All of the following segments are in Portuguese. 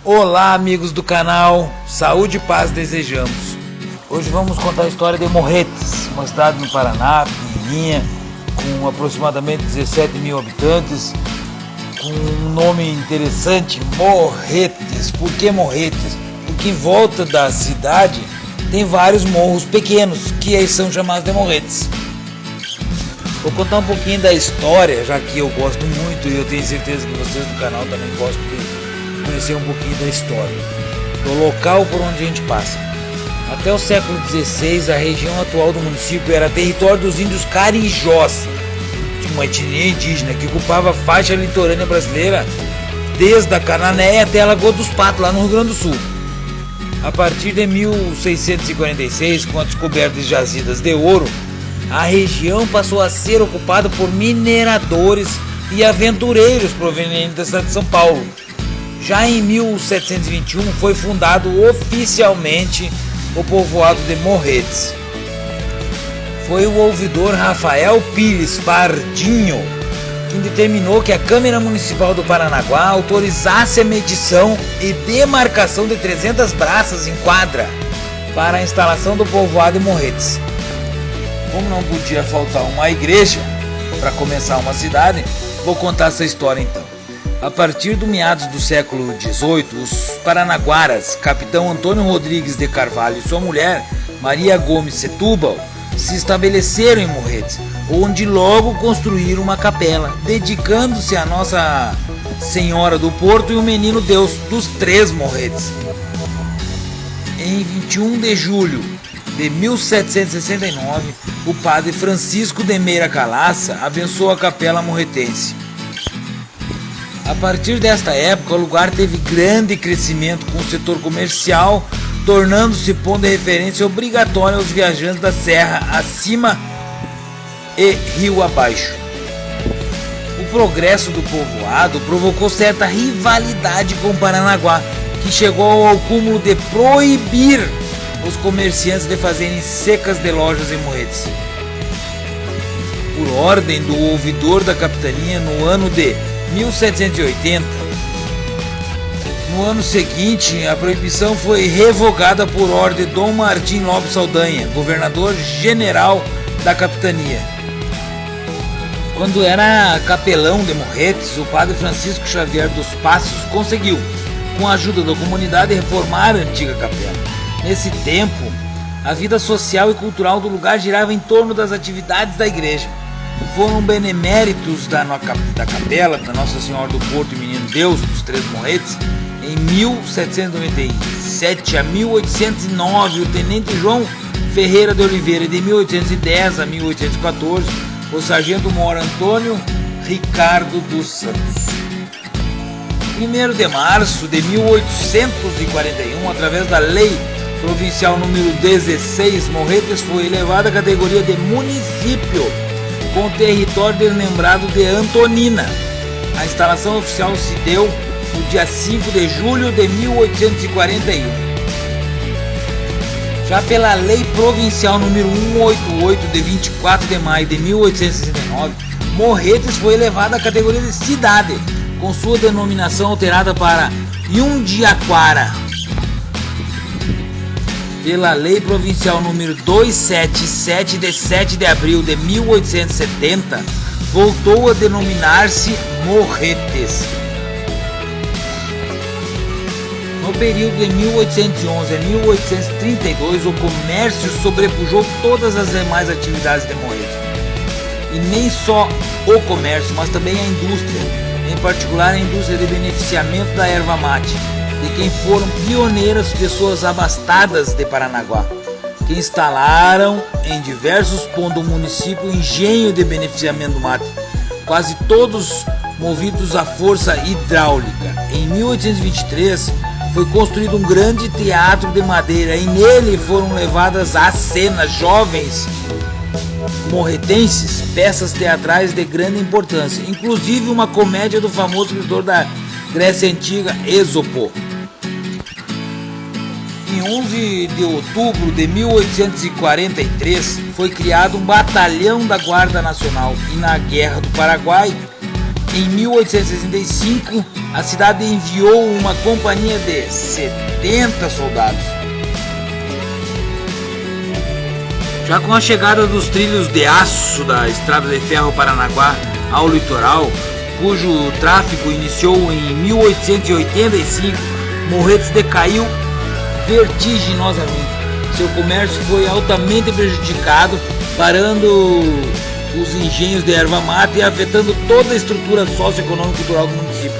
Olá, amigos do canal, saúde e paz desejamos. Hoje vamos contar a história de Morretes, uma cidade no Paraná, pequenininha, com aproximadamente 17 mil habitantes, com um nome interessante, Morretes. Por que Morretes? Porque em volta da cidade tem vários morros pequenos, que aí são chamados de Morretes. Vou contar um pouquinho da história, já que eu gosto muito e eu tenho certeza que vocês do canal também gostam de conhecer um pouquinho da história, do local por onde a gente passa. Até o século XVI, a região atual do município era território dos índios carijós, uma etnia indígena que ocupava a faixa litorânea brasileira desde a Cananéia até a Lagoa dos Patos, lá no Rio Grande do Sul. A partir de 1646, com a descoberta de jazidas de ouro, a região passou a ser ocupada por mineradores e aventureiros provenientes da cidade de São Paulo. Já em 1721 foi fundado oficialmente o povoado de Morretes. Foi o ouvidor Rafael Pires Pardinho quem determinou que a Câmara Municipal do Paranaguá autorizasse a medição e demarcação de 300 braças em quadra para a instalação do povoado de Morretes. Como não podia faltar uma igreja para começar uma cidade, vou contar essa história então. A partir do meados do século XVIII, os paranaguaras, capitão Antônio Rodrigues de Carvalho e sua mulher, Maria Gomes Setúbal, se estabeleceram em Morretes, onde logo construíram uma capela, dedicando-se a Nossa Senhora do Porto e o Menino Deus dos Três Morretes. Em 21 de julho de 1769, o padre Francisco de Meira Calaça abençoou a capela morretense. A partir desta época, o lugar teve grande crescimento com o setor comercial, tornando-se ponto de referência obrigatório aos viajantes da serra acima e rio abaixo. O progresso do povoado provocou certa rivalidade com Paranaguá, que chegou ao cúmulo de proibir os comerciantes de fazerem secas de lojas em Morretes. Por ordem do ouvidor da capitania, no ano de 1780, no ano seguinte, a proibição foi revogada por ordem de Dom Martim Lopes Saldanha, governador-general da capitania. Quando era capelão de Morretes, o padre Francisco Xavier dos Passos conseguiu, com a ajuda da comunidade, reformar a antiga capela. Nesse tempo, a vida social e cultural do lugar girava em torno das atividades da igreja. Foram beneméritos da capela da Nossa Senhora do Porto e Menino Deus dos Três Morretes em 1797 a 1809 o tenente João Ferreira de Oliveira, e de 1810 a 1814 o sargento-mor Antônio Ricardo dos Santos. 1º de março de 1841, através da Lei Provincial número 16, Morretes foi elevada à categoria de município, com o território desmembrado de Antonina. A instalação oficial se deu no dia 5 de julho de 1841. Já pela Lei Provincial número 188 de 24 de maio de 1869, Morretes foi elevada à categoria de cidade, com sua denominação alterada para Jundiaquara. Pela Lei Provincial número 277 de 7 de abril de 1870, voltou a denominar-se Morretes. No período de 1811 a 1832, o comércio sobrepujou todas as demais atividades de Morretes. E nem só o comércio, mas também a indústria, em particular a indústria de beneficiamento da erva mate, de quem foram pioneiras pessoas abastadas de Paranaguá, que instalaram em diversos pontos do município engenho de beneficiamento do mate, quase todos movidos à força hidráulica. Em 1823 foi construído um grande teatro de madeira e nele foram levadas à cena jovens morretenses peças teatrais de grande importância, inclusive uma comédia do famoso escritor da Grécia Antiga, Ésopo. Em 11 de outubro de 1843 foi criado um batalhão da Guarda Nacional e na Guerra do Paraguai em 1865, a cidade enviou uma companhia de 70 soldados. Já com a chegada dos trilhos de aço da estrada de ferro Paranaguá ao litoral, cujo tráfego iniciou em 1885, Morretes decaiu vertiginosamente. Seu comércio foi altamente prejudicado, parando os engenhos de erva mata e afetando toda a estrutura socioeconômica e cultural do município.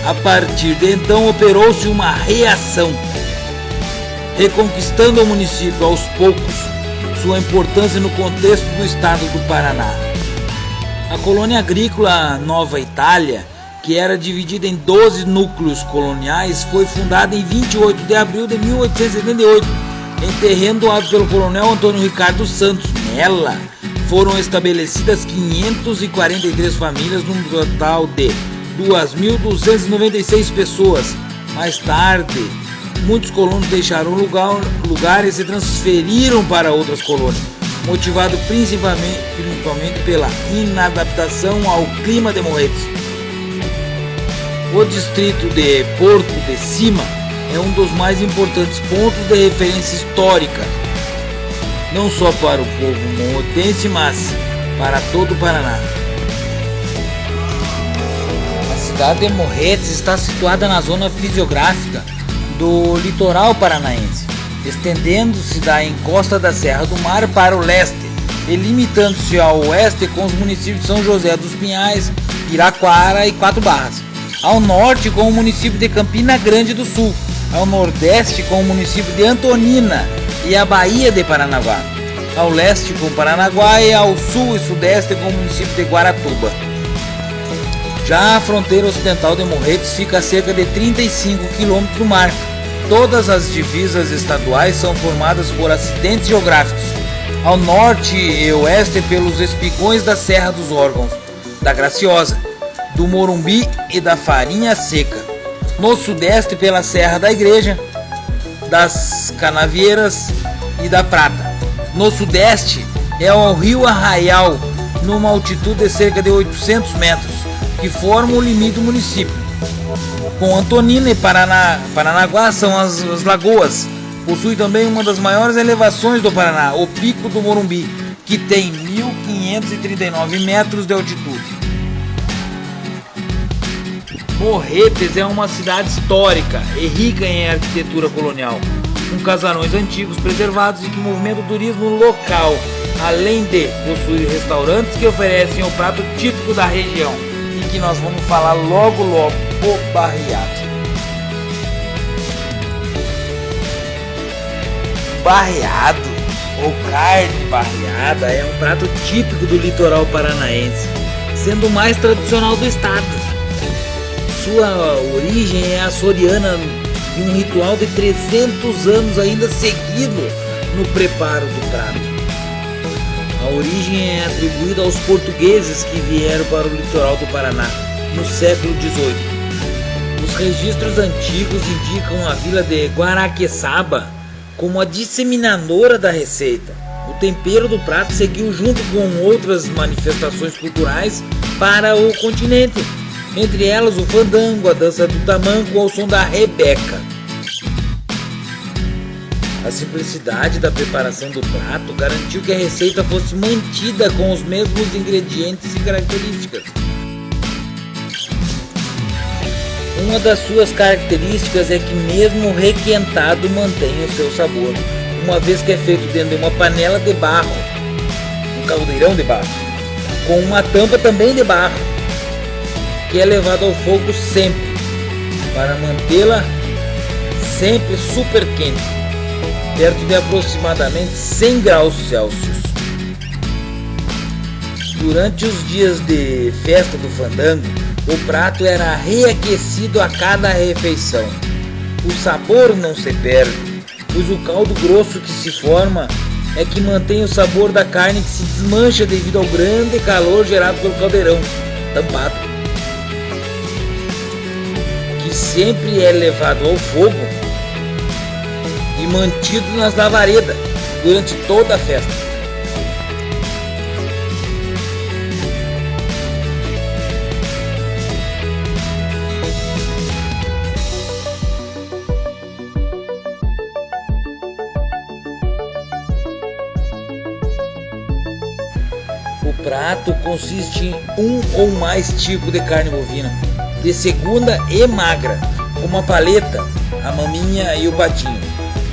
A partir de então, operou-se uma reação, reconquistando o município aos poucos sua importância no contexto do estado do Paraná. A colônia agrícola Nova Itália, que era dividida em 12 núcleos coloniais, foi fundada em 28 de abril de 1878, em terreno doado pelo coronel Antônio Ricardo Santos. Nela foram estabelecidas 543 famílias, num total de 2.296 pessoas. Mais tarde, muitos colonos deixaram o lugar e se transferiram para outras colônias, motivado principalmente pela inadaptação ao clima de Morretes. O distrito de Porto de Cima é um dos mais importantes pontos de referência histórica, não só para o povo morretense, mas para todo o Paraná. A cidade de Morretes está situada na zona fisiográfica do litoral paranaense, estendendo-se da encosta da Serra do Mar para o leste, delimitando-se ao oeste com os municípios de São José dos Pinhais, Piraquara e Quatro Barras, ao norte com o município de Campina Grande do Sul, ao nordeste com o município de Antonina e a Baía de Paranaguá, ao leste com Paranaguá e ao sul e sudeste com o município de Guaratuba. Já a fronteira ocidental de Morretes fica a cerca de 35 km do mar. Todas as divisas estaduais são formadas por acidentes geográficos. Ao norte e oeste pelos espigões da Serra dos Órgãos, da Graciosa, do Morumbi e da Farinha Seca. No sudeste pela Serra da Igreja, das Canavieiras e da Prata. No sudeste é o Rio Arraial, numa altitude de cerca de 800 metros, que forma o limite do município. Com Antonina e Paranaguá são as lagoas. Possui também uma das maiores elevações do Paraná, o Pico do Morumbi, que tem 1.539 metros de altitude. Morretes é uma cidade histórica e rica em arquitetura colonial, com casarões antigos preservados e que movimenta o turismo local, além de possuir restaurantes que oferecem o prato típico da região e que nós vamos falar logo, o barreado. Barreado, ou carne barreada, é um prato típico do litoral paranaense, sendo o mais tradicional do estado. Sua origem é açoriana e um ritual de 300 anos ainda seguido no preparo do prato. A origem é atribuída aos portugueses que vieram para o litoral do Paraná no século XVIII. Os registros antigos indicam a vila de Guaraqueçaba como a disseminadora da receita. O tempero do prato seguiu junto com outras manifestações culturais para o continente, entre elas o fandango, a dança do tamanco ou o som da rebeca. A simplicidade da preparação do prato garantiu que a receita fosse mantida com os mesmos ingredientes e características. Uma das suas características é que mesmo requentado mantém o seu sabor, uma vez que é feito dentro de uma panela de barro, um caldeirão de barro, com uma tampa também de barro, que é levado ao fogo sempre, para mantê-la sempre super quente, perto de aproximadamente 100 graus Celsius. Durante os dias de festa do fandango, o prato era reaquecido a cada refeição. O sabor não se perde, pois o caldo grosso que se forma é que mantém o sabor da carne que se desmancha devido ao grande calor gerado pelo caldeirão tampado, que sempre é levado ao fogo e mantido nas lavaredas durante toda a festa. prato consiste em um ou mais tipos de carne bovina, de segunda e magra, como a paleta, a maminha e o patinho,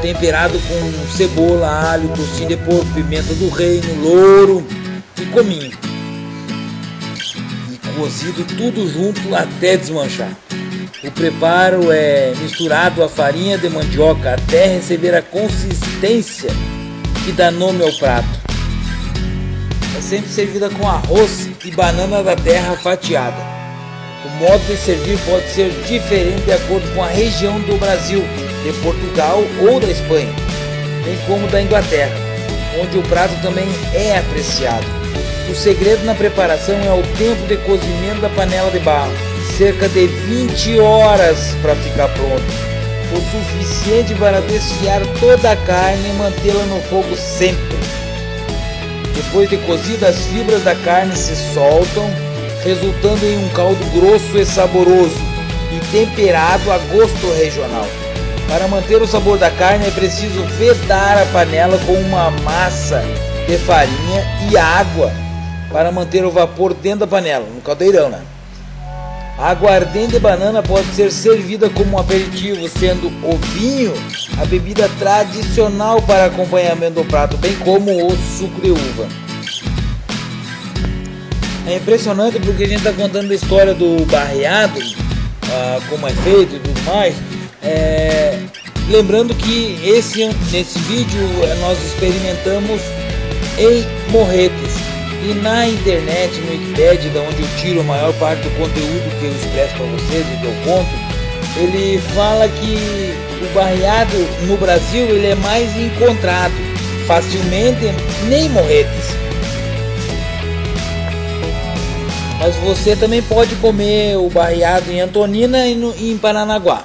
temperado com cebola, alho, tocinho de porco, pimenta do reino, louro e cominho, e cozido tudo junto até desmanchar. O preparo é misturado à farinha de mandioca até receber a consistência que dá nome ao prato. É sempre servida com arroz e banana da terra fatiada. O modo de servir pode ser diferente de acordo com a região do Brasil, de Portugal ou da Espanha, bem como da Inglaterra, onde o prato também é apreciado. O segredo na preparação é o tempo de cozimento da panela de barro, cerca de 20 horas para ficar pronto, o suficiente para desfiar toda a carne e mantê-la no fogo sempre. Depois de cozida, as fibras da carne se soltam, resultando em um caldo grosso e saboroso e temperado a gosto regional. Para manter o sabor da carne é preciso vedar a panela com uma massa de farinha e água para manter o vapor dentro da panela, no caldeirão, né? A aguardente de banana pode ser servida como um aperitivo, sendo o vinho a bebida tradicional para acompanhamento do prato, bem como o suco de uva. É impressionante porque a gente está contando a história do barreado, como é feito e tudo mais. Lembrando que nesse vídeo nós experimentamos em Morretes. E na internet, no Wikipedia, da onde eu tiro a maior parte do conteúdo que eu expresso para vocês e que eu conto, ele fala que o barreado no Brasil ele é mais encontrado facilmente em Morretes. Mas você também pode comer o barreado em Antonina e em Paranaguá.